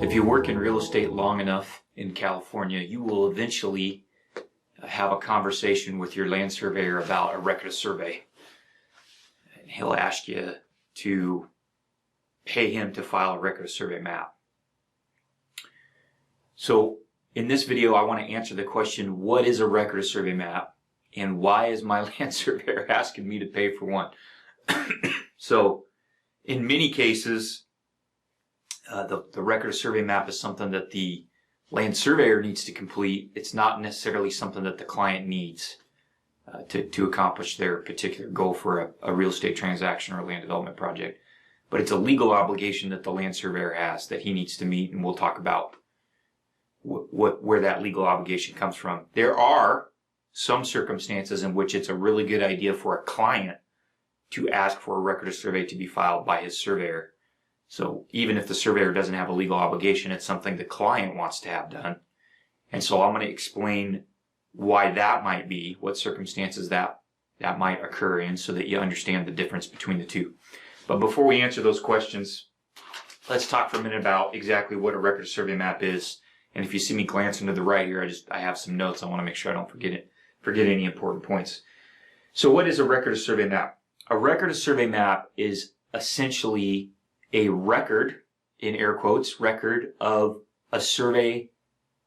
If you work in real estate long enough in California, you will eventually have a conversation with your land surveyor about a record of survey. And he'll ask you to pay him to file a record of survey map. So in this video, I want to answer the question, what is a record of survey map? And why is my land surveyor asking me to pay for one? So in many cases, the record of survey map is something that the land surveyor needs to complete. It's not necessarily something that the client needs to accomplish their particular goal for a real estate transaction or a land development project. But it's a legal obligation that the land surveyor has that he needs to meet, and we'll talk about where that legal obligation comes from. There are some circumstances in which it's a really good idea for a client to ask for a record of survey to be filed by his surveyor. So even if the surveyor doesn't have a legal obligation, it's something the client wants to have done. And so I'm going to explain why that might be, what circumstances that might occur in, so that you understand the difference between the two. But before we answer those questions, let's talk for a minute about exactly what a record of survey map is. And if you see me glancing to the right here, I have some notes. I want to make sure I don't forget any important points. So what is a record of survey map? A record of survey map is essentially a record, in air quotes, record of a survey,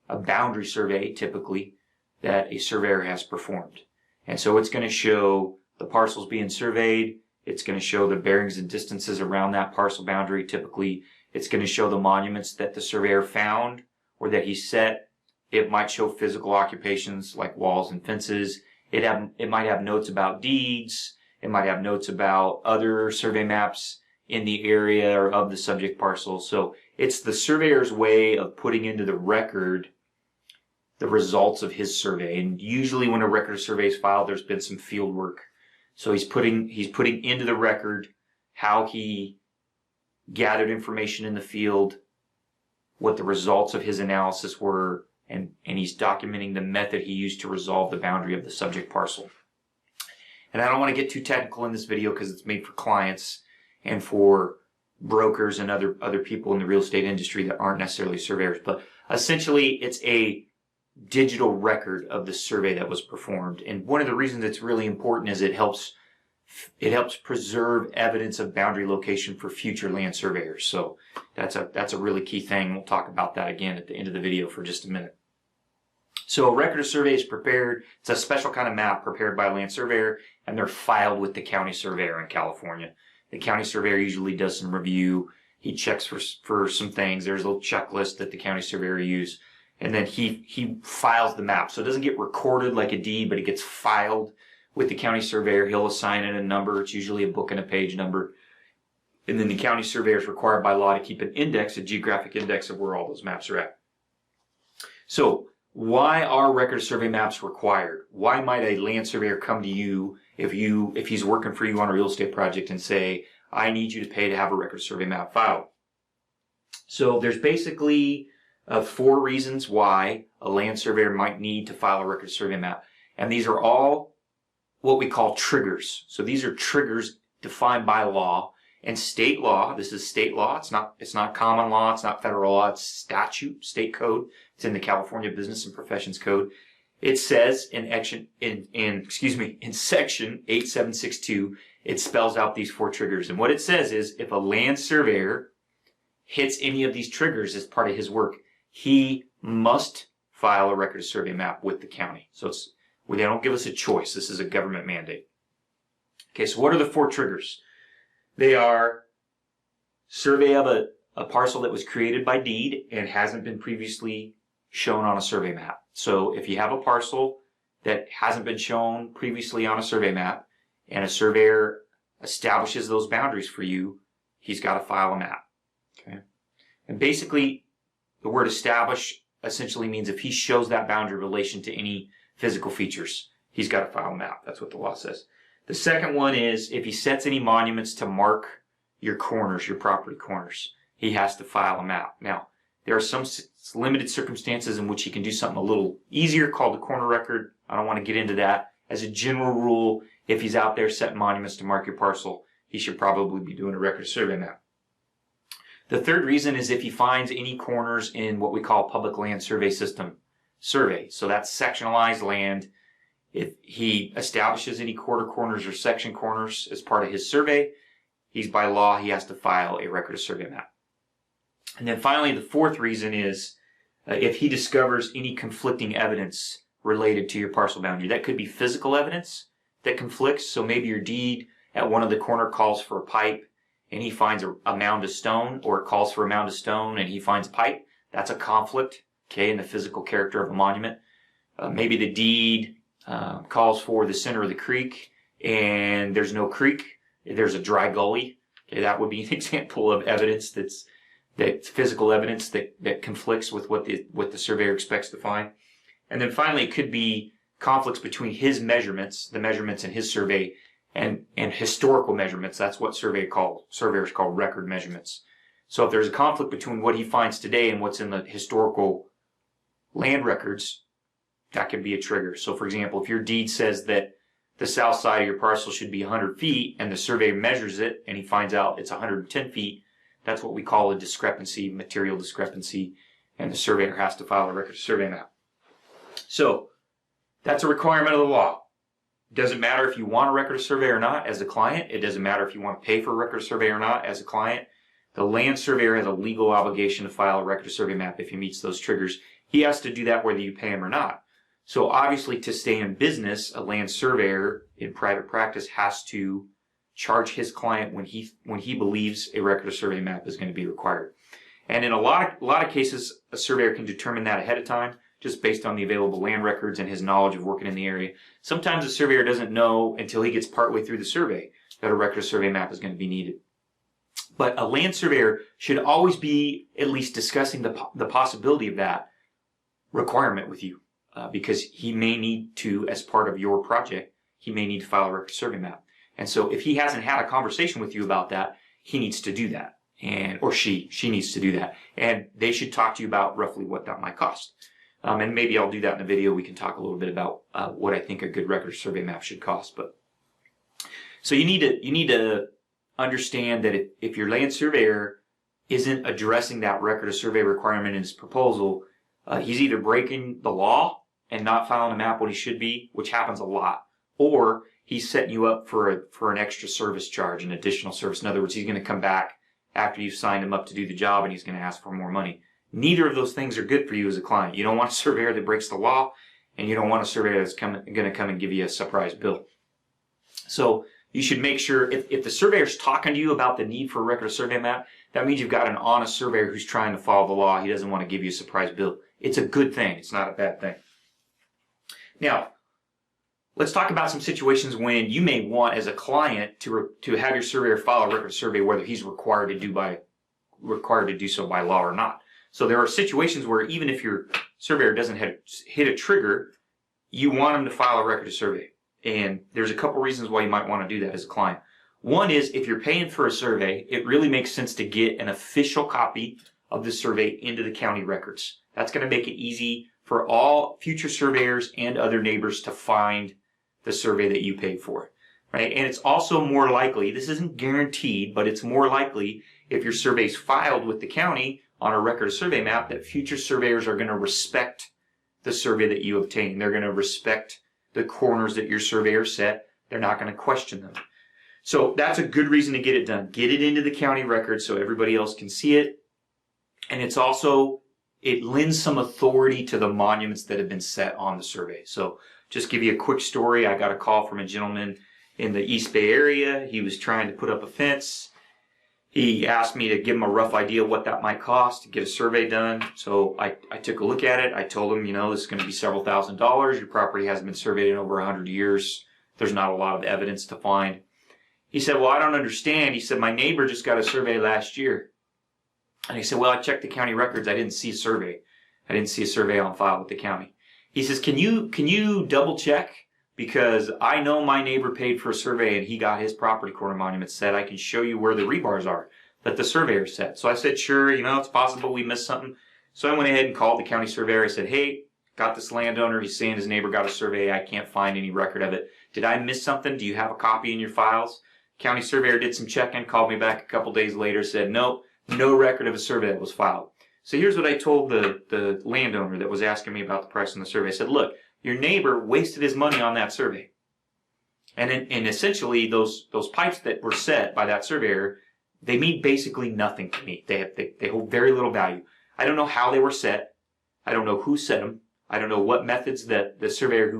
a boundary survey typically, that a surveyor has performed. And so it's going to show the parcels being surveyed. It's going to show the bearings and distances around that parcel boundary typically. It's going to show the monuments that the surveyor found or that he set. It might show physical occupations like walls and fences. It might have notes about deeds. It might have notes about other survey maps in the area or of the subject parcel. So it's the surveyor's way of putting into the record the results of his survey. And usually when a record of survey is filed, there's been some field work. So he's putting into the record how he gathered information in the field, what the results of his analysis were, and he's documenting the method he used to resolve the boundary of the subject parcel. And I don't want to get too technical in this video because it's made for clients and for brokers and other people in the real estate industry that aren't necessarily surveyors. But essentially, it's a digital record of the survey that was performed. And one of the reasons it's really important is it helps preserve evidence of boundary location for future land surveyors. So that's a really key thing. We'll talk about that again at the end of the video for just a minute. So a record of survey is prepared. It's a special kind of map prepared by a land surveyor, and they're filed with the county surveyor in California. The county surveyor usually does some review. He checks for some things. There's a little checklist that the county surveyor uses. And then he files the map. So it doesn't get recorded like a deed, but it gets filed with the county surveyor. He'll assign it a number. It's usually a book and a page number. And then the county surveyor is required by law to keep an index, a geographic index of where all those maps are at. So why are record of survey maps required? Why might a land surveyor come to you if he's working for you on a real estate project and say, I need you to pay to have a record of survey map filed? So there's basically 4 reasons why a land surveyor might need to file a record of survey map. And these are all what we call triggers. So these are triggers defined by law. And state law, this is state law. It's not common law. It's not federal law. It's statute, state code. It's in the California Business and Professions Code. It says in section 8762, it spells out these 4 triggers. And what it says is if a land surveyor hits any of these triggers as part of his work, he must file a record of survey map with the county. So they don't give us a choice. This is a government mandate. Okay, so what are the 4 triggers? They are survey of a parcel that was created by deed and hasn't been previously shown on a survey map. So if you have a parcel that hasn't been shown previously on a survey map and a surveyor establishes those boundaries for you, he's got to file a map. Okay, and basically the word establish essentially means if he shows that boundary in relation to any physical features, he's got to file a map. That's what the law says. The second one is if he sets any monuments to mark your corners, your property corners, he has to file a map. Now, there are some limited circumstances in which he can do something a little easier called the corner record. I don't want to get into that. As a general rule, if he's out there setting monuments to mark your parcel, he should probably be doing a record of survey map. The third reason is if he finds any corners in what we call public land survey system survey. So that's sectionalized land. If he establishes any quarter corners or section corners as part of his survey, by law, he has to file a record of survey map. And then finally, the fourth reason is if he discovers any conflicting evidence related to your parcel boundary. That could be physical evidence that conflicts. So maybe your deed at one of the corner calls for a pipe and he finds a mound of stone, or it calls for a mound of stone and he finds a pipe. That's a conflict, okay, in the physical character of a monument. Maybe the deed calls for the center of the creek and there's no creek. There's a dry gully. Okay, that would be an example of evidence that's physical evidence that conflicts with what the surveyor expects to find. And then finally, it could be conflicts between his measurements, the measurements in his survey, and historical measurements. That's what surveyors call record measurements. So if there's a conflict between what he finds today and what's in the historical land records, that could be a trigger. So for example, if your deed says that the south side of your parcel should be 100 feet and the surveyor measures it and he finds out it's 110 feet, that's what we call a discrepancy, material discrepancy, and the surveyor has to file a record of survey map. So that's a requirement of the law. It doesn't matter if you want a record of survey or not as a client. It doesn't matter if you want to pay for a record of survey or not as a client. The land surveyor has a legal obligation to file a record of survey map if he meets those triggers. He has to do that whether you pay him or not. So obviously, to stay in business, a land surveyor in private practice has to charge his client when he believes a record of survey map is going to be required. And in a lot of cases, a surveyor can determine that ahead of time, just based on the available land records and his knowledge of working in the area. Sometimes a surveyor doesn't know until he gets partway through the survey that a record of survey map is going to be needed. But a land surveyor should always be at least discussing the possibility of that requirement with you. Because he may need to, as part of your project, he may need to file a record of survey map. And so if he hasn't had a conversation with you about that, he needs to do that. Or she needs to do that. And they should talk to you about roughly what that might cost. And maybe I'll do that in a video. We can talk a little bit about what I think a good record of survey map should cost. So you need to understand that if your land surveyor isn't addressing that record of survey requirement in his proposal, he's either breaking the law and not filing a map when he should be, which happens a lot, or he's setting you up for an extra service charge, an additional service. In other words, he's going to come back after you've signed him up to do the job and he's going to ask for more money. Neither of those things are good for you as a client. You don't want a surveyor that breaks the law, and you don't want a surveyor that's going to come and give you a surprise bill. So you should make sure, if the surveyor's talking to you about the need for a record of survey map, that means you've got an honest surveyor who's trying to follow the law. He doesn't want to give you a surprise bill. It's a good thing. It's not a bad thing. Now, let's talk about some situations when you may want, as a client, to have your surveyor file a record of survey, whether he's required to do so by law or not. So there are situations where even if your surveyor doesn't hit a trigger, you want him to file a record of survey. And there's a couple reasons why you might want to do that as a client. One is, if you're paying for a survey, it really makes sense to get an official copy of the survey into the county records. That's going to make it easy for all future surveyors and other neighbors to find the survey that you paid for, right? And it's also more likely, this isn't guaranteed, but it's more likely if your survey's filed with the county on a record of survey map that future surveyors are going to respect the survey that you obtain. They're going to respect the corners that your surveyor set. They're not going to question them. So that's a good reason to get it done. Get it into the county record so everybody else can see it. And it's also, it lends some authority to the monuments that have been set on the survey. So just give you a quick story. I got a call from a gentleman in the East Bay area. He was trying to put up a fence. He asked me to give him a rough idea of what that might cost to get a survey done. So I took a look at it. I told him, this is going to be several $1,000s. Your property hasn't been surveyed in over 100 years. There's not a lot of evidence to find. He said, well, I don't understand. He said, my neighbor just got a survey last year. And he said, well, I checked the county records. I didn't see a survey. I didn't see a survey on file with the county. He says, can you double check? Because I know my neighbor paid for a survey and he got his property corner monument set. I can show you where the rebars are that the surveyor set. So I said, sure, it's possible we missed something. So I went ahead and called the county surveyor. I said, hey, got this landowner. He's saying his neighbor got a survey. I can't find any record of it. Did I miss something? Do you have a copy in your files? County surveyor did some checking, called me back a couple days later, said, nope, no record of a survey that was filed. So here's what I told the landowner that was asking me about the price on the survey. I said, look, your neighbor wasted his money on that survey. And essentially those pipes that were set by that surveyor, they mean basically nothing to me. They hold very little value. I don't know how they were set. I don't know who set them. I don't know what methods that the surveyor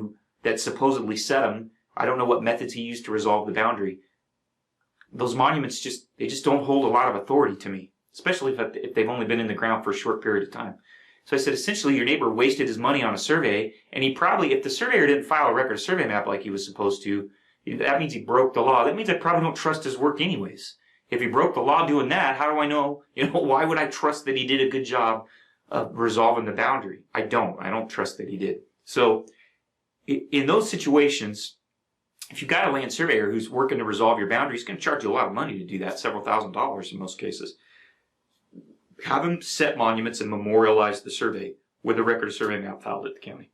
that supposedly set them, I don't know what methods he used to resolve the boundary. Those monuments just don't hold a lot of authority to me, especially if they've only been in the ground for a short period of time. So I said, essentially, your neighbor wasted his money on a survey, and he probably, if the surveyor didn't file a record of survey map like he was supposed to, that means he broke the law. That means I probably don't trust his work anyways. If he broke the law doing that, how do I know, why would I trust that he did a good job of resolving the boundary? I don't trust that he did. So in those situations, if you've got a land surveyor who's working to resolve your boundary, he's going to charge you a lot of money to do that, several $1,000s in most cases. Have him set monuments and memorialize the survey with a record of survey map filed at the county.